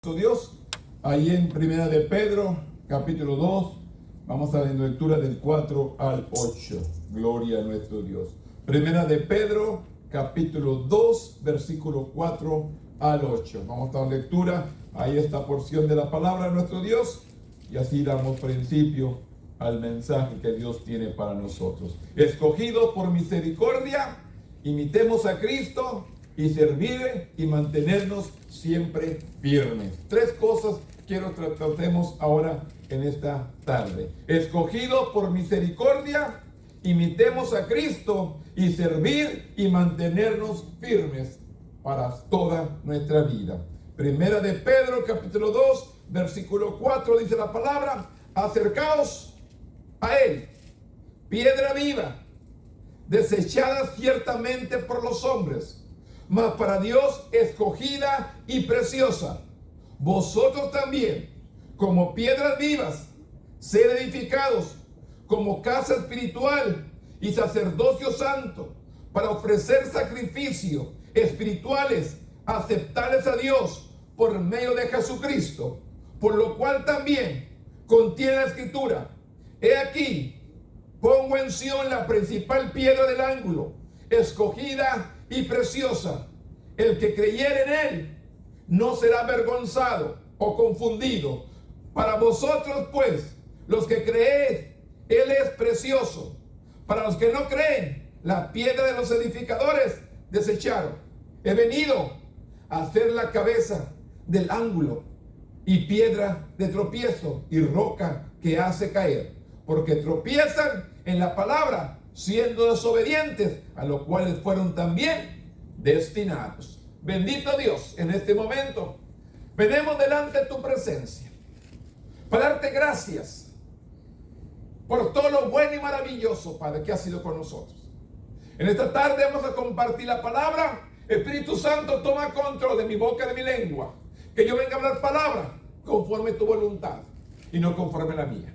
Dios, ahí en Primera de Pedro, capítulo 2, vamos a la lectura del 4 al 8. Gloria a nuestro Dios. Primera de Pedro, capítulo 2, versículo 4 al 8. Vamos a la lectura, ahí esta porción de la palabra de nuestro Dios, y así damos principio al mensaje que Dios tiene para nosotros. Escogidos por misericordia, imitemos a Cristo y servir y mantenernos siempre firmes. Tres cosas quiero que tratemos ahora en esta tarde. Escogido por misericordia, imitemos a Cristo y servir y mantenernos firmes para toda nuestra vida. Primera de Pedro, capítulo 2, versículo 4, dice la palabra: acercaos a él, piedra viva, desechada ciertamente por los hombres, mas para Dios escogida y preciosa. Vosotros también, como piedras vivas, sed edificados como casa espiritual y sacerdocio santo, para ofrecer sacrificios espirituales aceptables a Dios por medio de Jesucristo, por lo cual también contiene la Escritura: he aquí, pongo en Sión la principal piedra del ángulo, escogida y preciosa. El que creyere en él no será avergonzado o confundido. Para vosotros, pues, los que creéis, él es precioso. Para los que no creen, la piedra de los edificadores desecharon. He venido a hacer la cabeza del ángulo y piedra de tropiezo y roca que hace caer, porque tropiezan en la palabra, siendo desobedientes, a lo cuales fueron también destinados. Bendito Dios, en este momento venimos delante de tu presencia para darte gracias por todo lo bueno y maravilloso, Padre, que ha sido con nosotros. En esta tarde vamos a compartir la palabra. Espíritu Santo, toma control de mi boca, de mi lengua, que yo venga a hablar palabra conforme tu voluntad y no conforme la mía.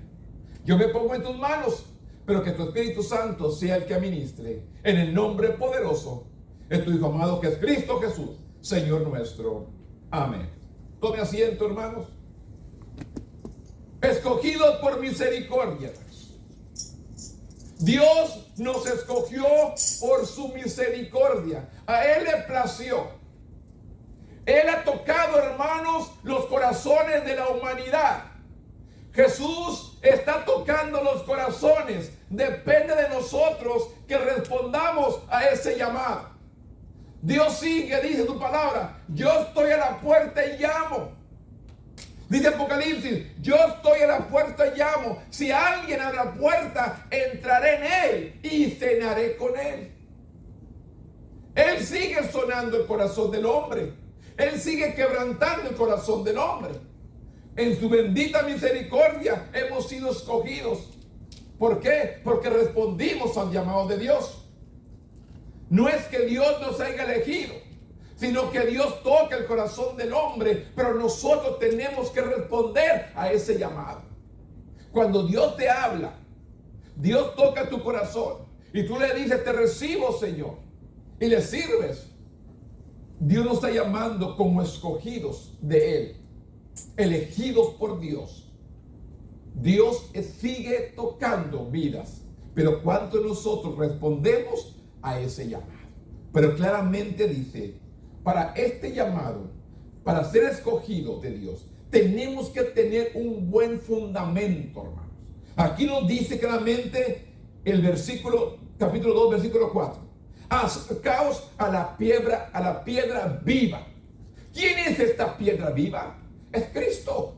Yo me pongo en tus manos, pero que tu Espíritu Santo sea el que administre, en el nombre poderoso de tu Hijo amado, que es Cristo Jesús, Señor nuestro. Amén. Tome asiento, hermanos. Escogidos por misericordia. Dios nos escogió por su misericordia. A Él le plació. Él ha tocado, hermanos, los corazones de la humanidad. Jesús está tocando los corazones. Depende de nosotros que respondamos a ese llamado. Dios sigue, dice tu palabra: yo estoy a la puerta y llamo. Dice Apocalipsis: yo estoy a la puerta y llamo. Si alguien abre la puerta, entraré en él y cenaré con él. Él sigue sonando el corazón del hombre. Él sigue quebrantando el corazón del hombre. En su bendita misericordia hemos sido escogidos. ¿Por qué? Porque respondimos al llamado de Dios. No es que Dios nos haya elegido, sino que Dios toca el corazón del hombre, pero nosotros tenemos que responder a ese llamado. Cuando Dios te habla, Dios toca tu corazón y tú le dices: te recibo, Señor, y le sirves. Dios nos está llamando como escogidos de Él, elegidos por Dios. Dios sigue tocando vidas, pero ¿cuánto nosotros respondemos a ese llamado? Pero claramente dice: para este llamado, para ser escogidos de Dios, tenemos que tener un buen fundamento, hermanos. Aquí nos dice claramente el versículo, capítulo 2, versículo 4: acercaos a la piedra viva. ¿Quién es esta piedra viva? Es Cristo.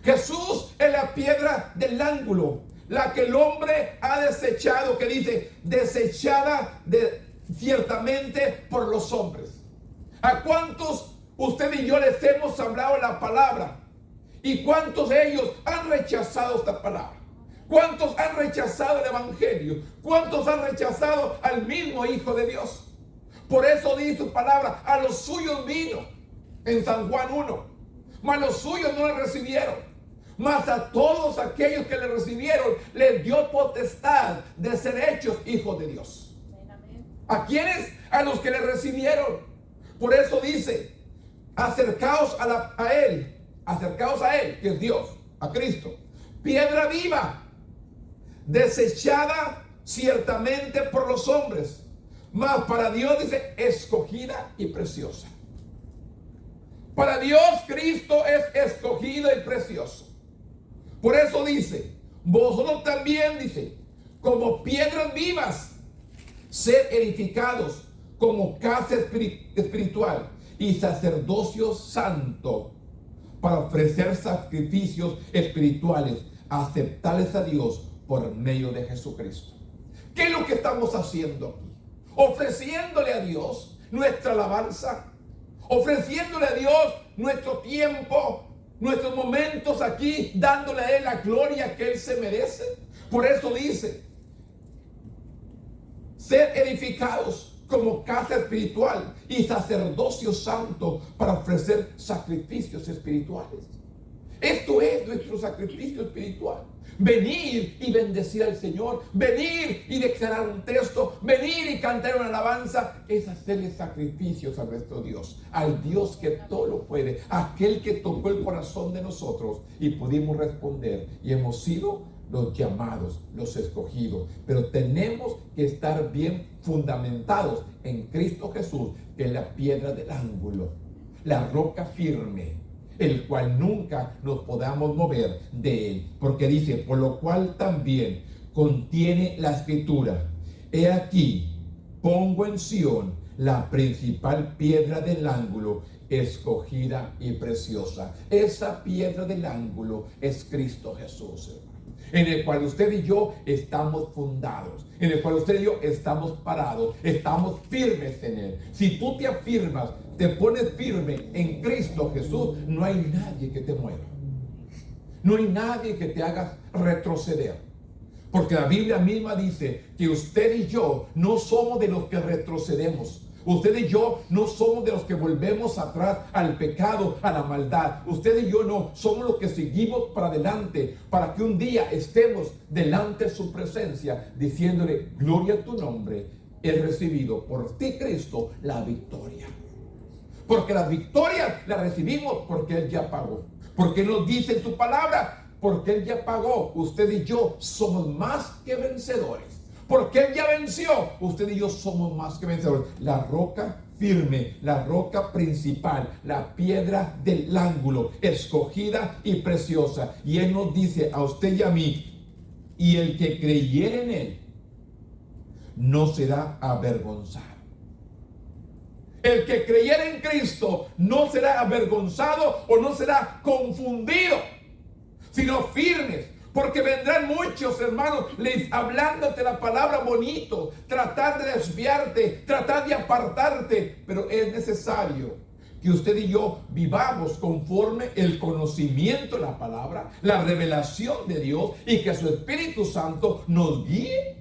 Jesús es la piedra del ángulo, la que el hombre ha desechado, que dice: desechada ciertamente por los hombres. ¿A cuántos usted y yo les hemos hablado la palabra? ¿Y cuántos de ellos han rechazado esta palabra? ¿Cuántos han rechazado el evangelio? ¿Cuántos han rechazado al mismo Hijo de Dios? Por eso dice su palabra: a los suyos vino, en San Juan 1, mas los suyos no le recibieron. Mas a todos aquellos que le recibieron, les dio potestad de ser hechos hijos de Dios. ¿A quiénes? A los que le recibieron. Por eso dice: acercaos acercaos a Él, que es Dios, a Cristo. Piedra viva, desechada ciertamente por los hombres, mas para Dios dice escogida y preciosa. Para Dios Cristo es escogido y precioso. Por eso dice, vosotros también, dice, como piedras vivas, sed edificados como casa espiritual y sacerdocio santo, para ofrecer sacrificios espirituales aceptables a Dios por medio de Jesucristo. ¿Qué es lo que estamos haciendo aquí? Ofreciéndole a Dios nuestra alabanza, ofreciéndole a Dios nuestro tiempo, nuestros momentos aquí, dándole a Él la gloria que Él se merece. Por eso dice, sed edificados como casa espiritual y sacerdocio santo para ofrecer sacrificios espirituales. Esto es nuestro sacrificio espiritual. Venir y bendecir al Señor, venir y declarar un texto, venir y cantar una alabanza, es hacerle sacrificios a nuestro Dios, al Dios que todo lo puede, aquel que tocó el corazón de nosotros y pudimos responder y hemos sido los llamados, los escogidos, pero tenemos que estar bien fundamentados en Cristo Jesús, que es la piedra del ángulo, la roca firme, el cual nunca nos podamos mover de él, porque dice, por lo cual también contiene la escritura, he aquí, pongo en Sión la principal piedra del ángulo, escogida y preciosa. Esa piedra del ángulo es Cristo Jesús, hermano, en el cual usted y yo estamos fundados, en el cual usted y yo estamos parados, estamos firmes en Él. Si tú te afirmas, te pones firme en Cristo Jesús, no hay nadie que te mueva, no hay nadie que te haga retroceder, porque la Biblia misma dice que usted y yo no somos de los que retrocedemos. Usted y yo no somos de los que volvemos atrás al pecado, a la maldad. Usted y yo no somos los que seguimos para adelante, para que un día estemos delante de su presencia, diciéndole, gloria a tu nombre, he recibido por ti, Cristo, la victoria. Porque la victoria la recibimos porque Él ya pagó. Porque nos dice en su palabra, porque Él ya pagó. Usted y yo somos más que vencedores. Porque Él ya venció, usted y yo somos más que vencedores. La roca firme, la roca principal, la piedra del ángulo, escogida y preciosa. Y Él nos dice a usted y a mí, y el que creyere en Él, no será avergonzado. El que creyere en Cristo no será avergonzado o no será confundido, sino firmes. Porque vendrán muchos, hermanos, hablándote la palabra bonito, tratar de desviarte, tratar de apartarte. Pero es necesario que usted y yo vivamos conforme el conocimiento de la palabra, la revelación de Dios, y que su Espíritu Santo nos guíe,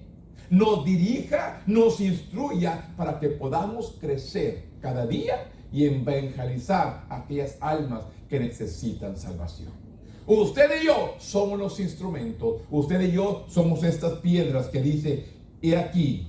nos dirija, nos instruya para que podamos crecer cada día y evangelizar a aquellas almas que necesitan salvación. Usted y yo somos los instrumentos. Usted y yo somos estas piedras que dice, he aquí,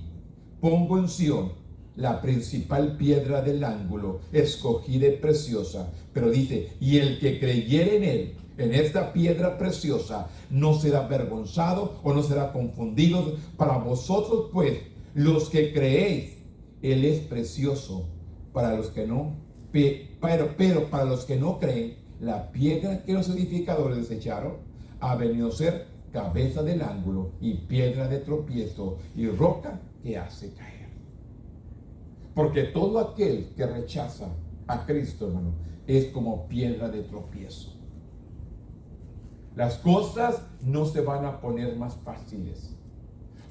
pongo en Sión la principal piedra del ángulo, escogida y preciosa. Pero dice, y el que creyere en Él, en esta piedra preciosa, no será avergonzado o no será confundido. Para vosotros, pues, los que creéis, Él es precioso. Para los que no, pero para los que no creen, la piedra que los edificadores desecharon ha venido a ser cabeza del ángulo y piedra de tropiezo y roca que hace caer. Porque todo aquel que rechaza a Cristo, hermano, es como piedra de tropiezo. Las cosas no se van a poner más fáciles.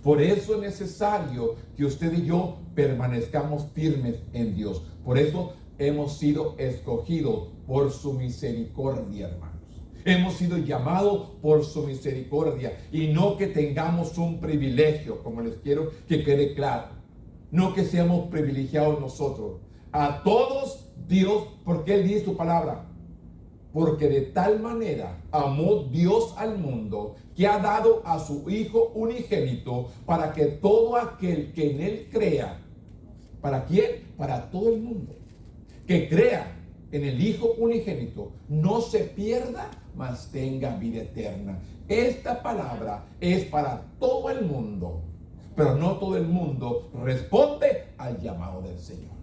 Por eso es necesario que usted y yo permanezcamos firmes en Dios. Por eso hemos sido escogidos por su misericordia, hermanos. Hemos sido llamados por su misericordia, y no que tengamos un privilegio, como les quiero que quede claro. No que seamos privilegiados nosotros. A todos Dios, porque Él dice su palabra, porque de tal manera amó Dios al mundo, que ha dado a su Hijo unigénito, para que todo aquel que en Él crea, ¿para quién? Para todo el mundo, que crea, en el Hijo unigénito, no se pierda, mas tenga vida eterna. Esta palabra es para todo el mundo, pero no todo el mundo responde al llamado del Señor.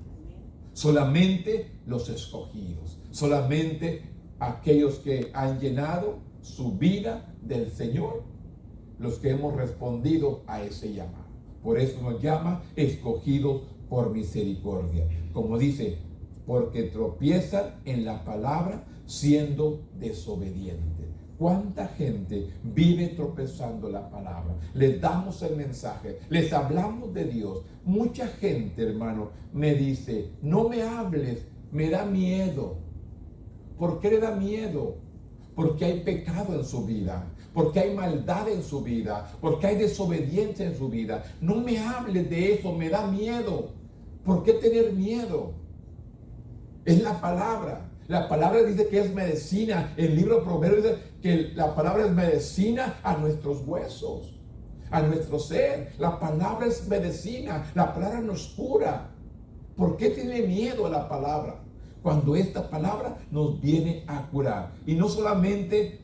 Solamente los escogidos, solamente aquellos que han llenado su vida del Señor, los que hemos respondido a ese llamado. Por eso nos llama escogidos por misericordia. Como dice, porque tropiezan en la palabra siendo desobedientes. ¿Cuánta gente vive tropezando la palabra? Les damos el mensaje, les hablamos de Dios. Mucha gente, hermano, me dice, no me hables, me da miedo. ¿Por qué le da miedo? Porque hay pecado en su vida, porque hay maldad en su vida, porque hay desobediencia en su vida. No me hables de eso, me da miedo. ¿Por qué tener miedo? Es la palabra. La palabra dice que es medicina. El libro de Proverbios dice que la palabra es medicina a nuestros huesos, a nuestro ser. La palabra es medicina. La palabra nos cura. ¿Por qué tiene miedo a la palabra? Cuando esta palabra nos viene a curar. Y no solamente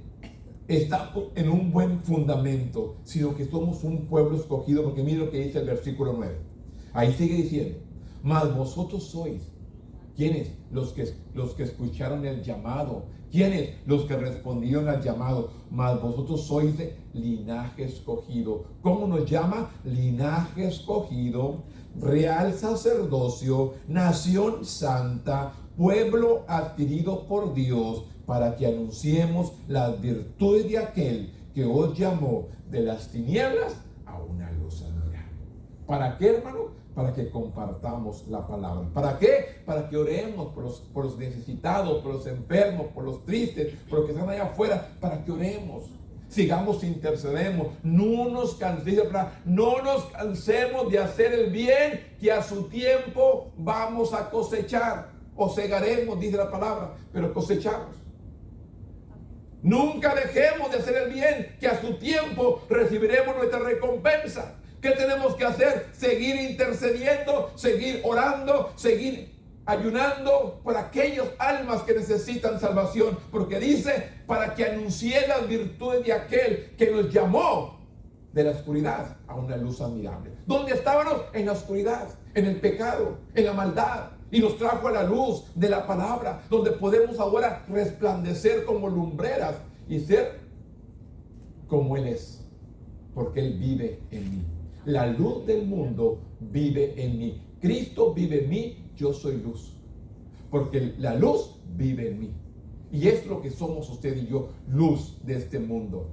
está en un buen fundamento, sino que somos un pueblo escogido. Porque mire lo que dice el versículo 9. Ahí sigue diciendo, mas vosotros sois. ¿Quiénes? Los que escucharon el llamado. ¿Quiénes? Los que respondieron al llamado. Mas vosotros sois de linaje escogido. ¿Cómo nos llama? Linaje escogido, real sacerdocio, nación santa, pueblo adquirido por Dios, para que anunciemos las virtudes de aquel que os llamó de las tinieblas a una luz admirable. ¿Para qué, hermano? Para que compartamos la palabra. ¿Para qué? Para que oremos por los necesitados, por los enfermos, por los tristes, por los que están allá afuera, para que oremos. Sigamos, intercedemos, no nos cansemos de hacer el bien, que a su tiempo vamos a cosechar. O segaremos, dice la palabra, pero cosechamos. Nunca dejemos de hacer el bien, que a su tiempo recibiremos nuestra recompensa. ¿Qué tenemos que hacer? Seguir intercediendo, seguir orando, seguir ayunando por aquellas almas que necesitan salvación. Porque dice, para que anuncie las virtudes de aquel que nos llamó de la oscuridad a una luz admirable. ¿Dónde estábamos? En la oscuridad, en el pecado, en la maldad. Y nos trajo a la luz de la palabra, donde podemos ahora resplandecer como lumbreras y ser como Él es. Porque Él vive en mí. La luz del mundo vive en mí. Cristo vive en mí, yo soy luz. Porque la luz vive en mí. Y es lo que somos usted y yo, luz de este mundo.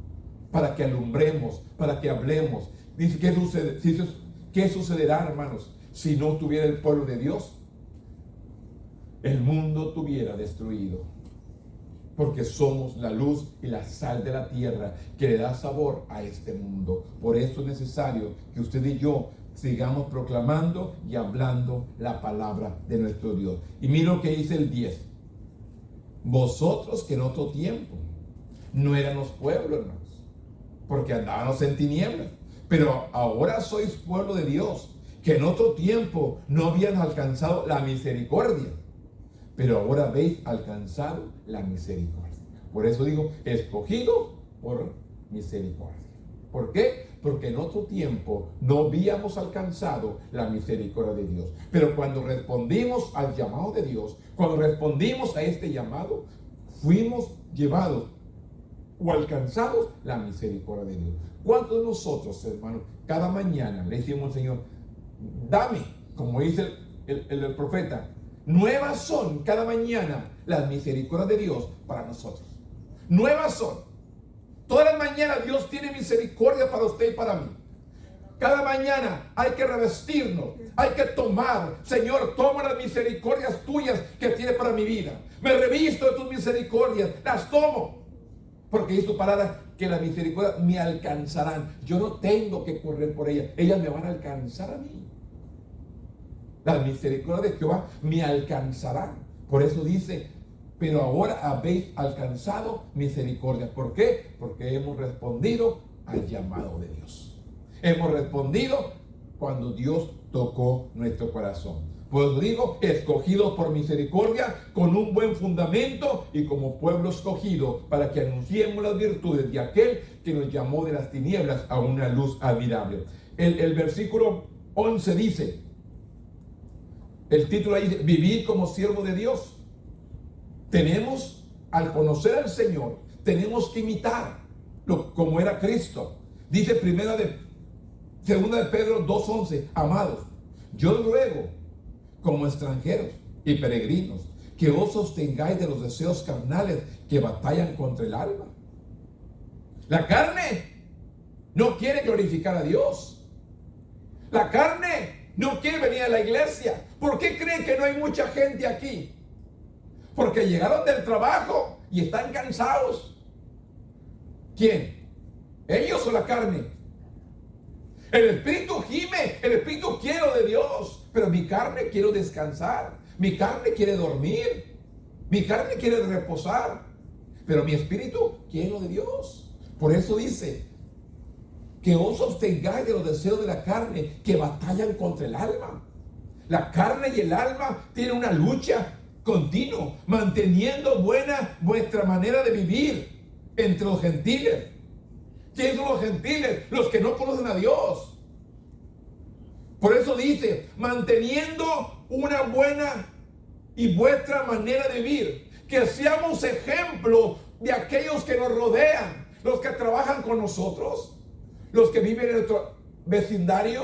Para que alumbremos, para que hablemos. Dice, ¿qué sucederá, hermanos, si no tuviera el pueblo de Dios? El mundo estuviera destruido. Porque somos la luz y la sal de la tierra que le da sabor a este mundo. Por eso es necesario que usted y yo sigamos proclamando y hablando la palabra de nuestro Dios. Y mira lo que dice el 10. Vosotros que en otro tiempo no éramos pueblo, hermanos, porque andábamos en tinieblas, pero ahora sois pueblo de Dios, que en otro tiempo no habían alcanzado la misericordia, pero ahora habéis alcanzado la misericordia. Por eso digo, escogido por misericordia. ¿Por qué? Porque en otro tiempo no habíamos alcanzado la misericordia de Dios. Pero cuando respondimos al llamado de Dios, cuando respondimos a este llamado, fuimos llevados o alcanzados la misericordia de Dios. ¿Cuántos de nosotros, hermanos, cada mañana le decimos al Señor, dame, como dice el profeta, nuevas son cada mañana las misericordias de Dios para nosotros? Nuevas son. Todas las mañanas Dios tiene misericordia para usted y para mí. Cada mañana hay que revestirnos, hay que tomar. Señor, toma las misericordias tuyas que tiene para mi vida. Me revisto de tus misericordias, las tomo. Porque dice tu palabra que las misericordias me alcanzarán. Yo no tengo que correr por ellas, ellas me van a alcanzar a mí. Las misericordias de Jehová me alcanzarán. Por eso dice, pero ahora habéis alcanzado misericordia. ¿Por qué? Porque hemos respondido al llamado de Dios. Hemos respondido cuando Dios tocó nuestro corazón. Pues digo, escogidos por misericordia, con un buen fundamento y como pueblo escogido, para que anunciemos las virtudes de aquel que nos llamó de las tinieblas a una luz admirable. El versículo 11 dice, el título ahí dice, vivir como siervo de Dios. Tenemos, al conocer al Señor, tenemos que imitar como era Cristo. Dice segunda de Pedro 2:11, amados, yo os ruego, como extranjeros y peregrinos, que os sostengáis de los deseos carnales que batallan contra el alma. La carne no quiere glorificar a Dios. La carne no quiere venir a la iglesia. ¿Por qué creen que no hay mucha gente aquí? Porque llegaron del trabajo y están cansados. ¿Quién? ¿Ellos o la carne? El espíritu gime, el espíritu quiero de Dios, pero mi carne quiero descansar, mi carne quiere dormir, mi carne quiere reposar, pero mi espíritu quiero de Dios. Por eso dice, que os sostengáis de los deseos de la carne que batallan contra el alma. La carne y el alma tienen una lucha continua, manteniendo buena vuestra manera de vivir entre los gentiles. ¿Quiénes son los gentiles? Los que no conocen a Dios. Por eso dice, manteniendo una buena y vuestra manera de vivir, que seamos ejemplo de aquellos que nos rodean, los que trabajan con nosotros, los que viven en nuestro vecindario,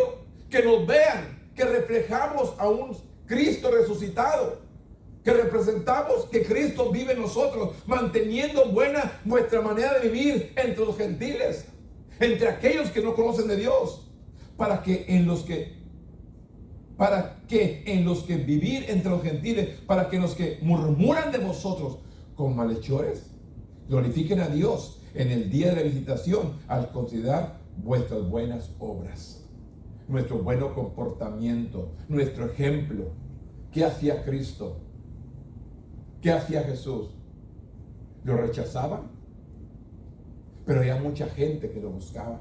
que nos vean, que reflejamos a un Cristo resucitado, que representamos que Cristo vive en nosotros, manteniendo buena nuestra manera de vivir entre los gentiles, entre aquellos que no conocen de Dios, para que en los que vivir entre los gentiles, para que los que murmuran de vosotros como malhechores, glorifiquen a Dios en el día de la visitación, al considerar vuestras buenas obras, nuestro buen comportamiento, nuestro ejemplo. ¿Qué hacía Cristo? ¿Qué hacía Jesús? ¿Lo rechazaban? Pero había mucha gente que lo buscaba.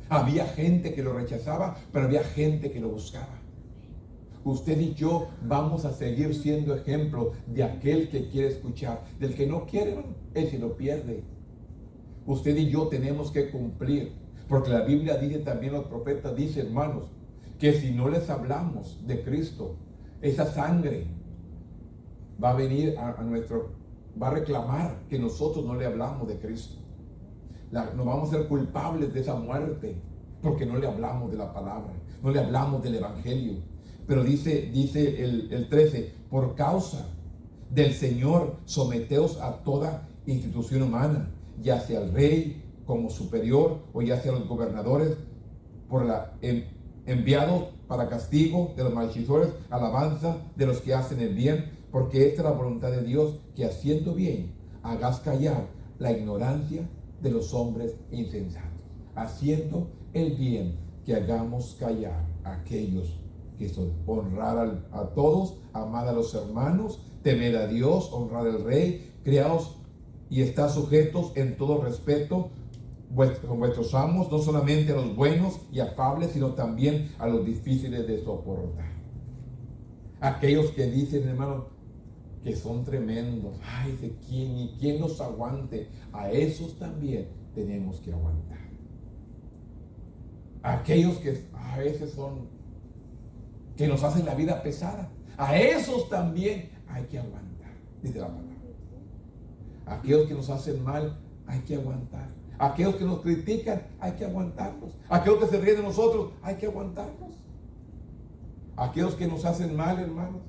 Había gente que lo rechazaba, pero había gente que lo buscaba. Usted y yo vamos a seguir siendo ejemplo de aquel que quiere escuchar. Del que no quiere, él se lo pierde. Usted y yo tenemos que cumplir, porque la Biblia dice, también los profetas dicen, hermanos, que si no les hablamos de Cristo, esa sangre va a venir va a reclamar que nosotros no le hablamos de Cristo. Nos vamos a ser culpables de esa muerte, porque no le hablamos de la palabra, no le hablamos del evangelio. Pero dice el 13, por causa del Señor, someteos a toda institución humana, ya sea el rey como superior, o ya sea los gobernadores, enviados para castigo de los malhechizores, alabanza de los que hacen el bien, porque esta es la voluntad de Dios, que haciendo bien hagas callar la ignorancia de los hombres insensatos. Haciendo el bien, que hagamos callar a aquellos que son, honrar a todos, amar a los hermanos, temer a Dios, honrar al rey, criados y estar sujetos en todo respeto con vuestros amos, no solamente a los buenos y afables, sino también a los difíciles de soportar. Aquellos que dicen, hermano, que son tremendos, ay, ¿de quién? ¿Y quién los aguante? A esos también tenemos que aguantar. Aquellos que a veces que nos hacen la vida pesada, a esos también hay que aguantar, dice la palabra. Aquellos que nos hacen mal, hay que aguantar. Aquellos que nos critican, hay que aguantarlos. Aquellos que se ríen de nosotros, hay que aguantarlos. Aquellos que nos hacen mal, hermanos,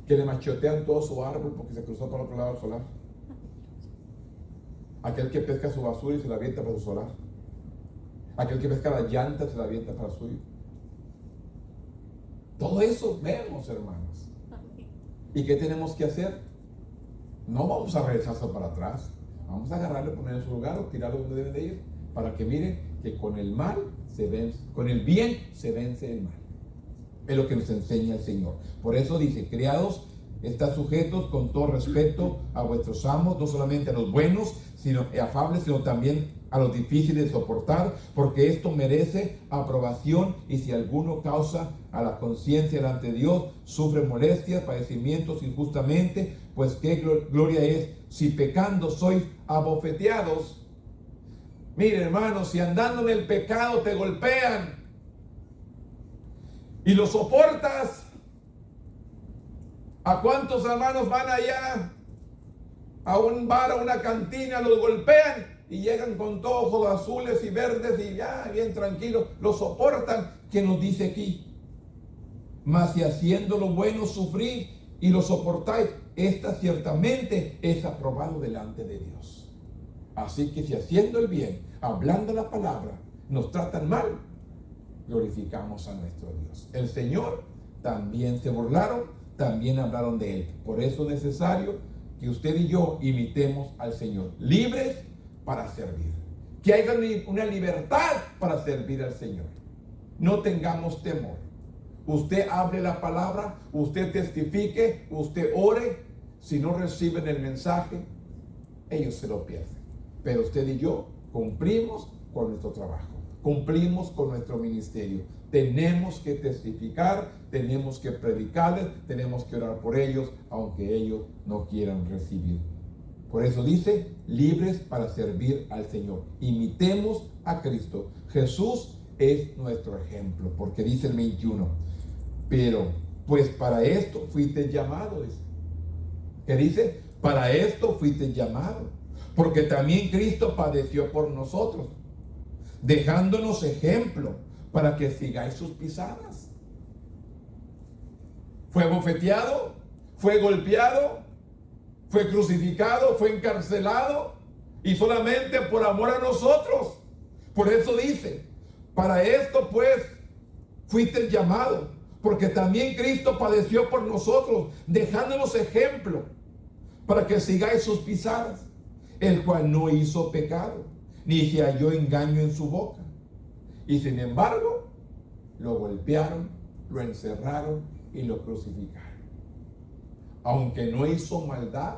que le machotean todo su árbol porque se cruzó para el otro lado del solar. Aquel que pesca su basura y se la avienta para su solar. Aquel que pesca la llanta se la avienta para suyo. Todo eso vemos, hermanos. ¿Y qué tenemos que hacer? No vamos a regresarse para atrás. Vamos a agarrarlo, ponerlo en su lugar o tirarlo donde deben de ir, para que miren que con el mal se vence, con el bien se vence el mal. Es lo que nos enseña el Señor. Por eso dice, criados, estad sujetos con todo respeto a vuestros amos, no solamente a los buenos, sino afables, sino también a lo difícil de soportar, porque esto merece aprobación, y si alguno causa a la conciencia delante de Dios, sufre molestias, padecimientos injustamente, pues qué gloria es si pecando sois abofeteados. Mire, hermanos, si andando en el pecado te golpean y lo soportas, ¿a cuántos hermanos van allá a un bar, a una cantina, los golpean y llegan con todos ojos azules y verdes y ya bien tranquilos, lo soportan? ¿Qué nos dice aquí? Mas si haciendo lo bueno sufrir y lo soportáis, esta ciertamente es aprobado delante de Dios. Así que si haciendo el bien, hablando la palabra, nos tratan mal, glorificamos a nuestro Dios. El Señor también se burlaron, también hablaron de Él. Por eso es necesario que usted y yo imitemos al Señor, libres para servir. Que haya una libertad para servir al Señor. No tengamos temor. Usted hable la palabra, usted testifique, usted ore. Si no reciben el mensaje, ellos se lo pierden. Pero usted y yo cumplimos con nuestro trabajo, cumplimos con nuestro ministerio. Tenemos que testificar, tenemos que predicarles, tenemos que orar por ellos, aunque ellos no quieran recibir. Por eso dice, libres para servir al Señor. Imitemos a Cristo. Jesús es nuestro ejemplo, porque dice el 21, pero pues para esto fuiste llamado. ¿Qué dice? Para esto fuiste llamado, porque también Cristo padeció por nosotros, dejándonos ejemplo para que sigáis sus pisadas. Fue bofeteado, fue golpeado, fue crucificado, fue encarcelado, y solamente por amor a nosotros. Por eso dice, para esto pues fuiste llamado, porque también Cristo padeció por nosotros, dejándonos ejemplo para que sigáis sus pisadas, el cual no hizo pecado, ni se halló engaño en su boca. Y sin embargo, lo golpearon, lo encerraron y lo crucificaron. Aunque no hizo maldad,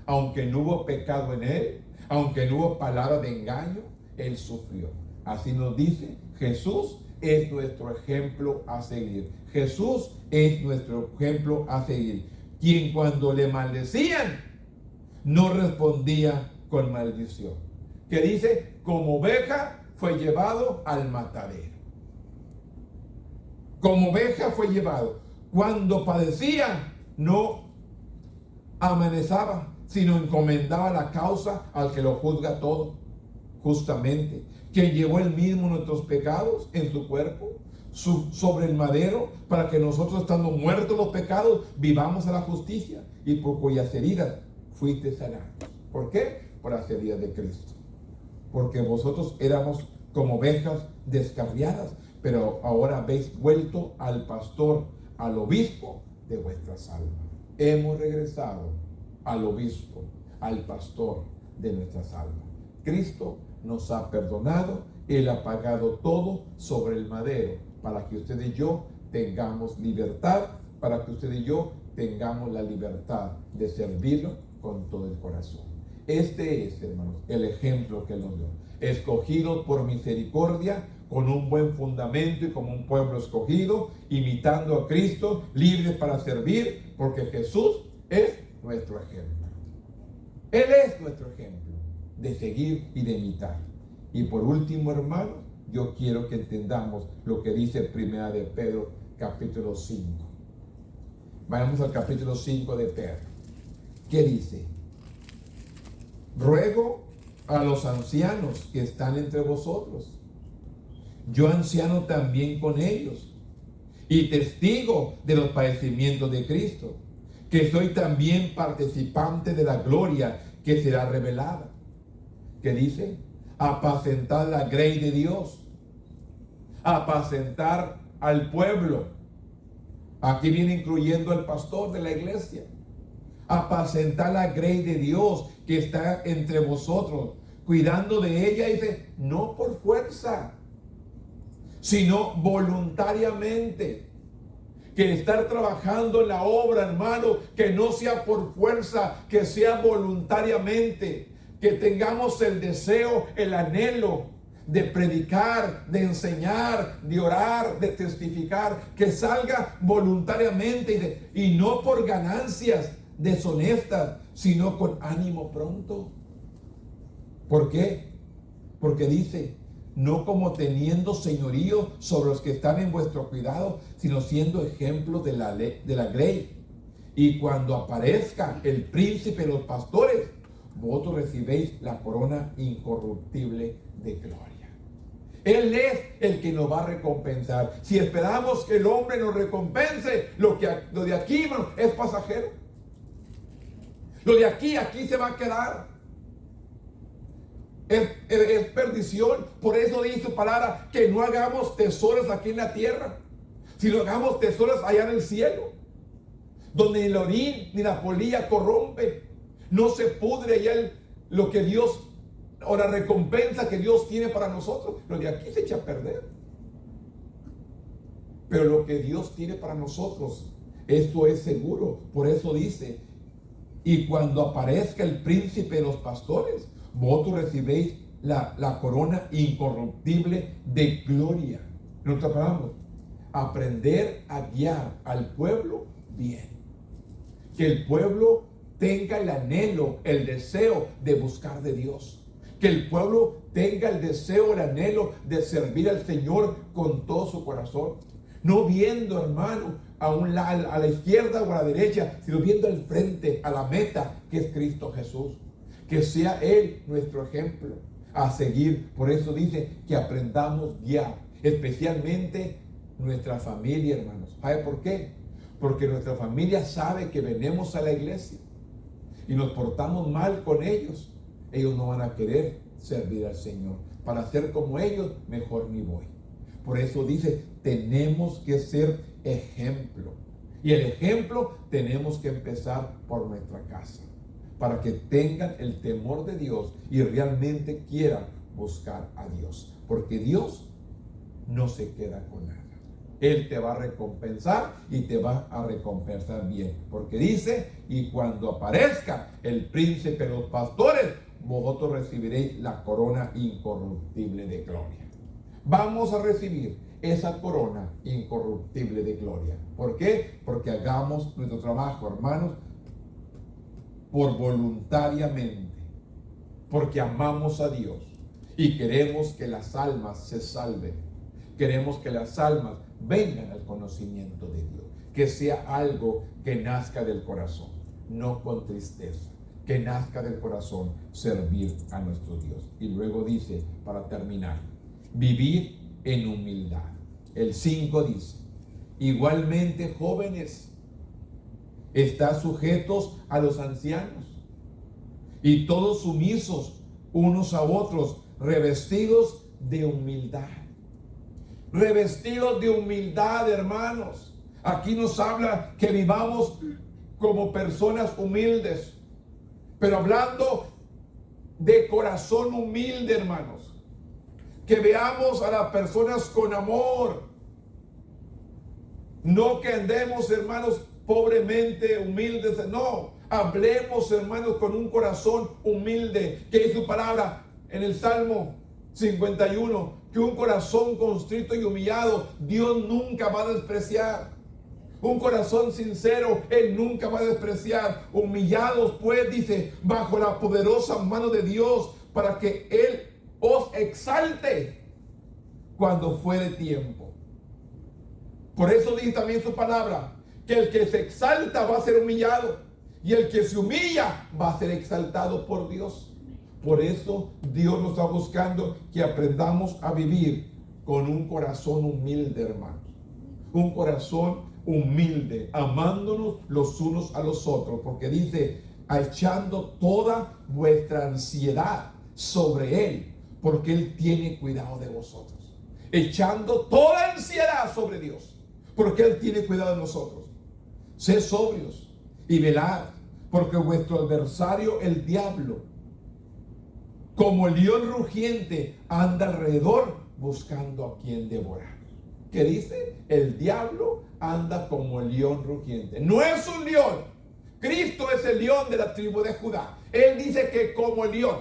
aunque no hubo pecado en él, aunque no hubo palabra de engaño, él sufrió. Así nos dice, Jesús es nuestro ejemplo a seguir. Jesús es nuestro ejemplo a seguir. Quien cuando le maldecían, no respondía con maldición. Que dice, como oveja fue llevado al matadero. Como oveja fue llevado. Cuando padecía, no amenazaba, sino encomendaba la causa al que lo juzga todo, justamente, quien llevó él mismo nuestros pecados en su cuerpo, sobre el madero, para que nosotros, estando muertos los pecados, vivamos a la justicia, y por cuyas heridas fuiste sanados. ¿Por qué? Por las heridas de Cristo. Porque vosotros éramos como ovejas descarriadas, pero ahora habéis vuelto al pastor, al obispo de vuestras almas. Hemos regresado al obispo, al pastor de nuestras almas. Cristo nos ha perdonado, Él ha pagado todo sobre el madero, para que usted y yo tengamos libertad, para que usted y yo tengamos la libertad de servirlo con todo el corazón. Este es, hermanos, el ejemplo que Él nos dio. Escogidos por misericordia, con un buen fundamento y como un pueblo escogido, imitando a Cristo, libres para servir, porque Jesús es nuestro ejemplo. Él es nuestro ejemplo de seguir y de imitar. Y por último, hermanos, yo quiero que entendamos lo que dice Primera de Pedro, capítulo 5. Vayamos al capítulo 5 de Pedro. ¿Qué dice? Ruego a los ancianos que están entre vosotros, yo anciano también con ellos, y testigo de los padecimientos de Cristo, que soy también participante de la gloria que será revelada. ¿Qué dice? Apacentar la grey de Dios, apacentar al pueblo. Aquí viene incluyendo al pastor de la iglesia. Apacentar la grey de Dios que está entre vosotros, cuidando de ella, dice, no por fuerza, sino voluntariamente. Que estar trabajando en la obra, hermano, que no sea por fuerza, que sea voluntariamente. que tengamos el deseo, el anhelo de predicar, de enseñar, de orar, de testificar, que salga voluntariamente y no por ganancias deshonestas, sino con ánimo pronto. ¿Por qué? Porque dice, no como teniendo señorío sobre los que están en vuestro cuidado, sino siendo ejemplos de la grey. Y cuando aparezca el príncipe de los pastores, vosotros recibéis la corona incorruptible de gloria. Él es el que nos va a recompensar. Si esperamos que el hombre nos recompense, lo de aquí, hermano, es pasajero. Lo de aquí se va a quedar. Es perdición. Por eso dice su palabra que no hagamos tesoros aquí en la tierra, sino hagamos tesoros allá en el cielo, donde ni el orín ni la polilla corrompe, no se pudre allá lo que Dios, o la recompensa que Dios tiene para nosotros. Lo de aquí se echa a perder, pero lo que Dios tiene para nosotros, esto es seguro. Por eso dice, y cuando aparezca el príncipe de los pastores, vosotros recibéis la corona incorruptible de gloria. En otras palabras, aprender a guiar al pueblo bien. Que el pueblo tenga el anhelo, el deseo de buscar de Dios. Que el pueblo tenga el deseo, el anhelo de servir al Señor con todo su corazón. No viendo, hermano, a la izquierda o a la derecha, sino viendo al frente, a la meta, que es Cristo Jesús. Que sea Él nuestro ejemplo a seguir. Por eso dice que aprendamos a guiar, especialmente nuestra familia, hermanos. ¿Sabe por qué? Porque nuestra familia sabe que venimos a la iglesia y nos portamos mal con ellos. Ellos no van a querer servir al Señor. Para ser como ellos, mejor ni voy. Por eso dice, tenemos que ser ejemplo. Y el ejemplo tenemos que empezar por nuestra casa, para que tengan el temor de Dios y realmente quieran buscar a Dios. Porque Dios no se queda con nada. Él te va a recompensar y te va a recompensar bien. Porque dice, y cuando aparezca el príncipe de los pastores, vosotros recibiréis la corona incorruptible de gloria. Vamos a recibir esa corona incorruptible de gloria. ¿Por qué? Porque hagamos nuestro trabajo, hermanos, por voluntariamente, porque amamos a Dios y queremos que las almas se salven. Queremos que las almas vengan al conocimiento de Dios, que sea algo que nazca del corazón, no con tristeza, que nazca del corazón servir a nuestro Dios. Y luego dice, para terminar, vivir en humildad. El 5 dice, igualmente jóvenes, estad sujetos a los ancianos y todos sumisos unos a otros, revestidos de humildad. Revestidos de humildad, hermanos. Aquí nos habla que vivamos como personas humildes, pero hablando de corazón humilde, hermanos. Que veamos a las personas con amor. No que andemos, hermanos, pobremente humildes. No, hablemos, hermanos, con un corazón humilde. Que es su palabra en el Salmo 51. Que un corazón constrito y humillado, Dios nunca va a despreciar. Un corazón sincero, Él nunca va a despreciar. Humillados, pues, dice, bajo la poderosa mano de Dios, para que Él os exalte cuando fuere tiempo. Por eso dice también su palabra, que el que se exalta va a ser humillado, y el que se humilla va a ser exaltado por Dios. Por eso Dios nos está buscando que aprendamos a vivir con un corazón humilde, hermanos. Un corazón humilde, amándonos los unos a los otros, porque dice, echando toda vuestra ansiedad sobre Él, porque Él tiene cuidado de vosotros. Echando toda ansiedad sobre Dios, porque Él tiene cuidado de nosotros. Sed sobrios y velad, porque vuestro adversario, el diablo, como león rugiente, anda alrededor buscando a quien devorar. ¿Qué dice? El diablo anda como león rugiente. No es un león Cristo es el león de la tribu de Judá. Él dice que como el león,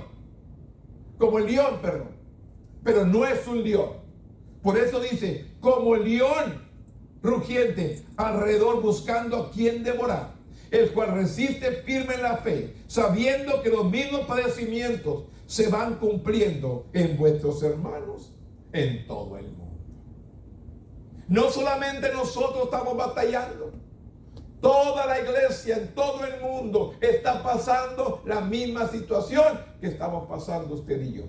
perdón, pero no es un león. Por eso dice, como el león rugiente alrededor buscando a quien devorar, el cual resiste firme en la fe, sabiendo que los mismos padecimientos se van cumpliendo en vuestros hermanos en todo el mundo. No solamente nosotros estamos batallando, toda la iglesia en todo el mundo está pasando la misma situación que estamos pasando usted y yo.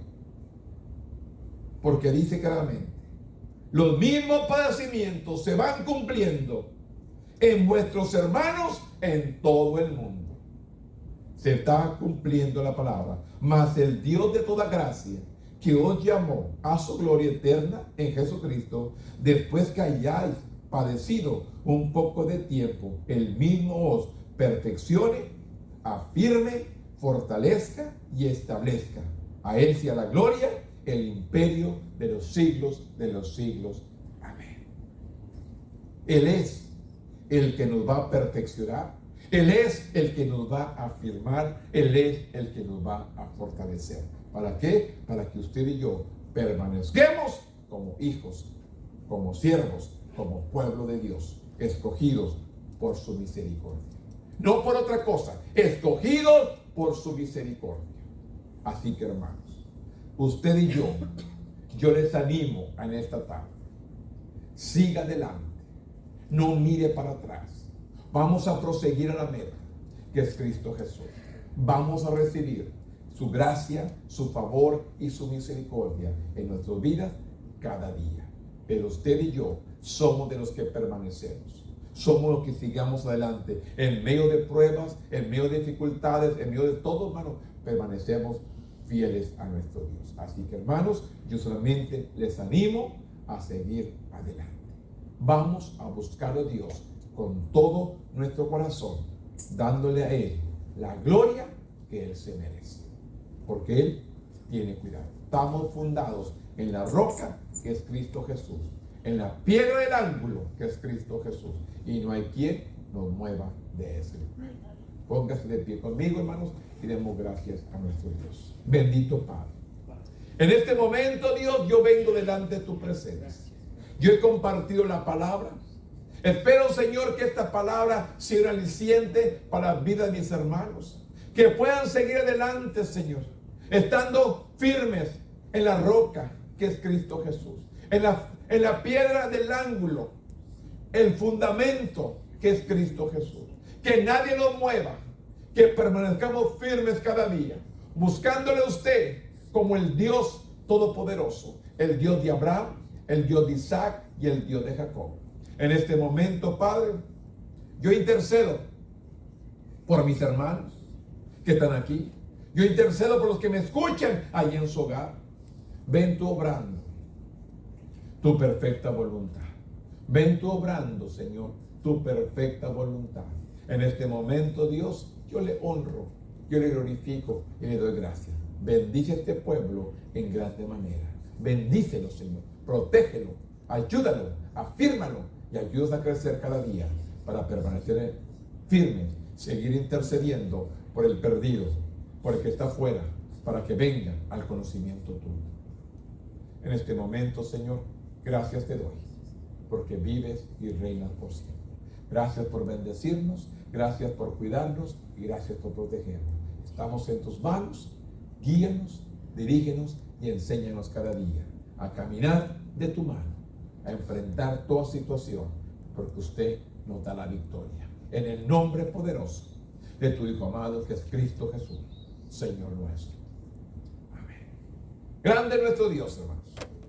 Porque dice claramente, los mismos padecimientos se van cumpliendo en vuestros hermanos en todo el mundo. Se está cumpliendo la palabra. Mas el Dios de toda gracia, que os llamó a su gloria eterna en Jesucristo, después que hayáis padecido un poco de tiempo, el mismo os perfeccione, afirme, fortalezca y establezca. A Él sea la gloria, el imperio de los siglos de los siglos. Amén. Él es el que nos va a perfeccionar. Él es el que nos va a afirmar. Él es el que nos va a fortalecer. ¿Para qué? Para que usted y yo permanezcamos como hijos, como siervos, como pueblo de Dios, escogidos por su misericordia. No por otra cosa, escogidos por su misericordia. Así que, hermanos, usted y yo les animo en esta tarde. Siga adelante, no mire para atrás. Vamos a proseguir a la meta, que es Cristo Jesús. Vamos a recibir su gracia, su favor y su misericordia en nuestras vidas cada día. Pero usted y yo somos de los que permanecemos. Somos los que sigamos adelante. En medio de pruebas, en medio de dificultades, en medio de todo, hermano, permanecemos fieles a nuestro Dios. Así que, hermanos, yo solamente les animo a seguir adelante. Vamos a buscar a Dios con todo nuestro corazón, dándole a Él la gloria que Él se merece. Porque Él tiene cuidado. Estamos fundados en la roca que es Cristo Jesús, en la piedra del ángulo que es Cristo Jesús, y no hay quien nos mueva de ese lugar. Póngase de pie conmigo, hermanos, y demos gracias a nuestro Dios. Bendito Padre, en este momento, Dios, yo vengo delante de tu presencia. Yo he compartido la palabra. Espero, Señor, que esta palabra sea un aliciente para la vida de mis hermanos, que puedan seguir adelante, Señor, estando firmes en la roca que es Cristo Jesús, en la piedra del ángulo, el fundamento que es Cristo Jesús. Que nadie nos mueva, que permanezcamos firmes cada día, buscándole a usted como el Dios todopoderoso, el Dios de Abraham, el Dios de Isaac y el Dios de Jacob. En este momento, Padre, yo intercedo por mis hermanos que están aquí. Yo intercedo por los que me escuchan allí en su hogar. Ven tú obrando tu perfecta voluntad. Ven tú obrando, Señor, tu perfecta voluntad. En este momento, Dios, yo le honro, yo le glorifico y le doy gracias. Bendice a este pueblo en grande manera. Bendícelo, Señor. Protégelo, ayúdalo, afírmalo y ayúdanos a crecer cada día para permanecer firmes, seguir intercediendo por el perdido, por el que está afuera, para que venga al conocimiento tuyo. En este momento, Señor, gracias te doy, porque vives y reinas por siempre. Gracias por bendecirnos, gracias por cuidarnos y gracias por protegernos. Estamos en tus manos, guíanos, dirígenos y enséñanos cada día a caminar de tu mano, a enfrentar toda situación, porque usted nos da la victoria. En el nombre poderoso de tu Hijo amado, que es Cristo Jesús, Señor nuestro. Amén. Grande nuestro Dios, hermanos.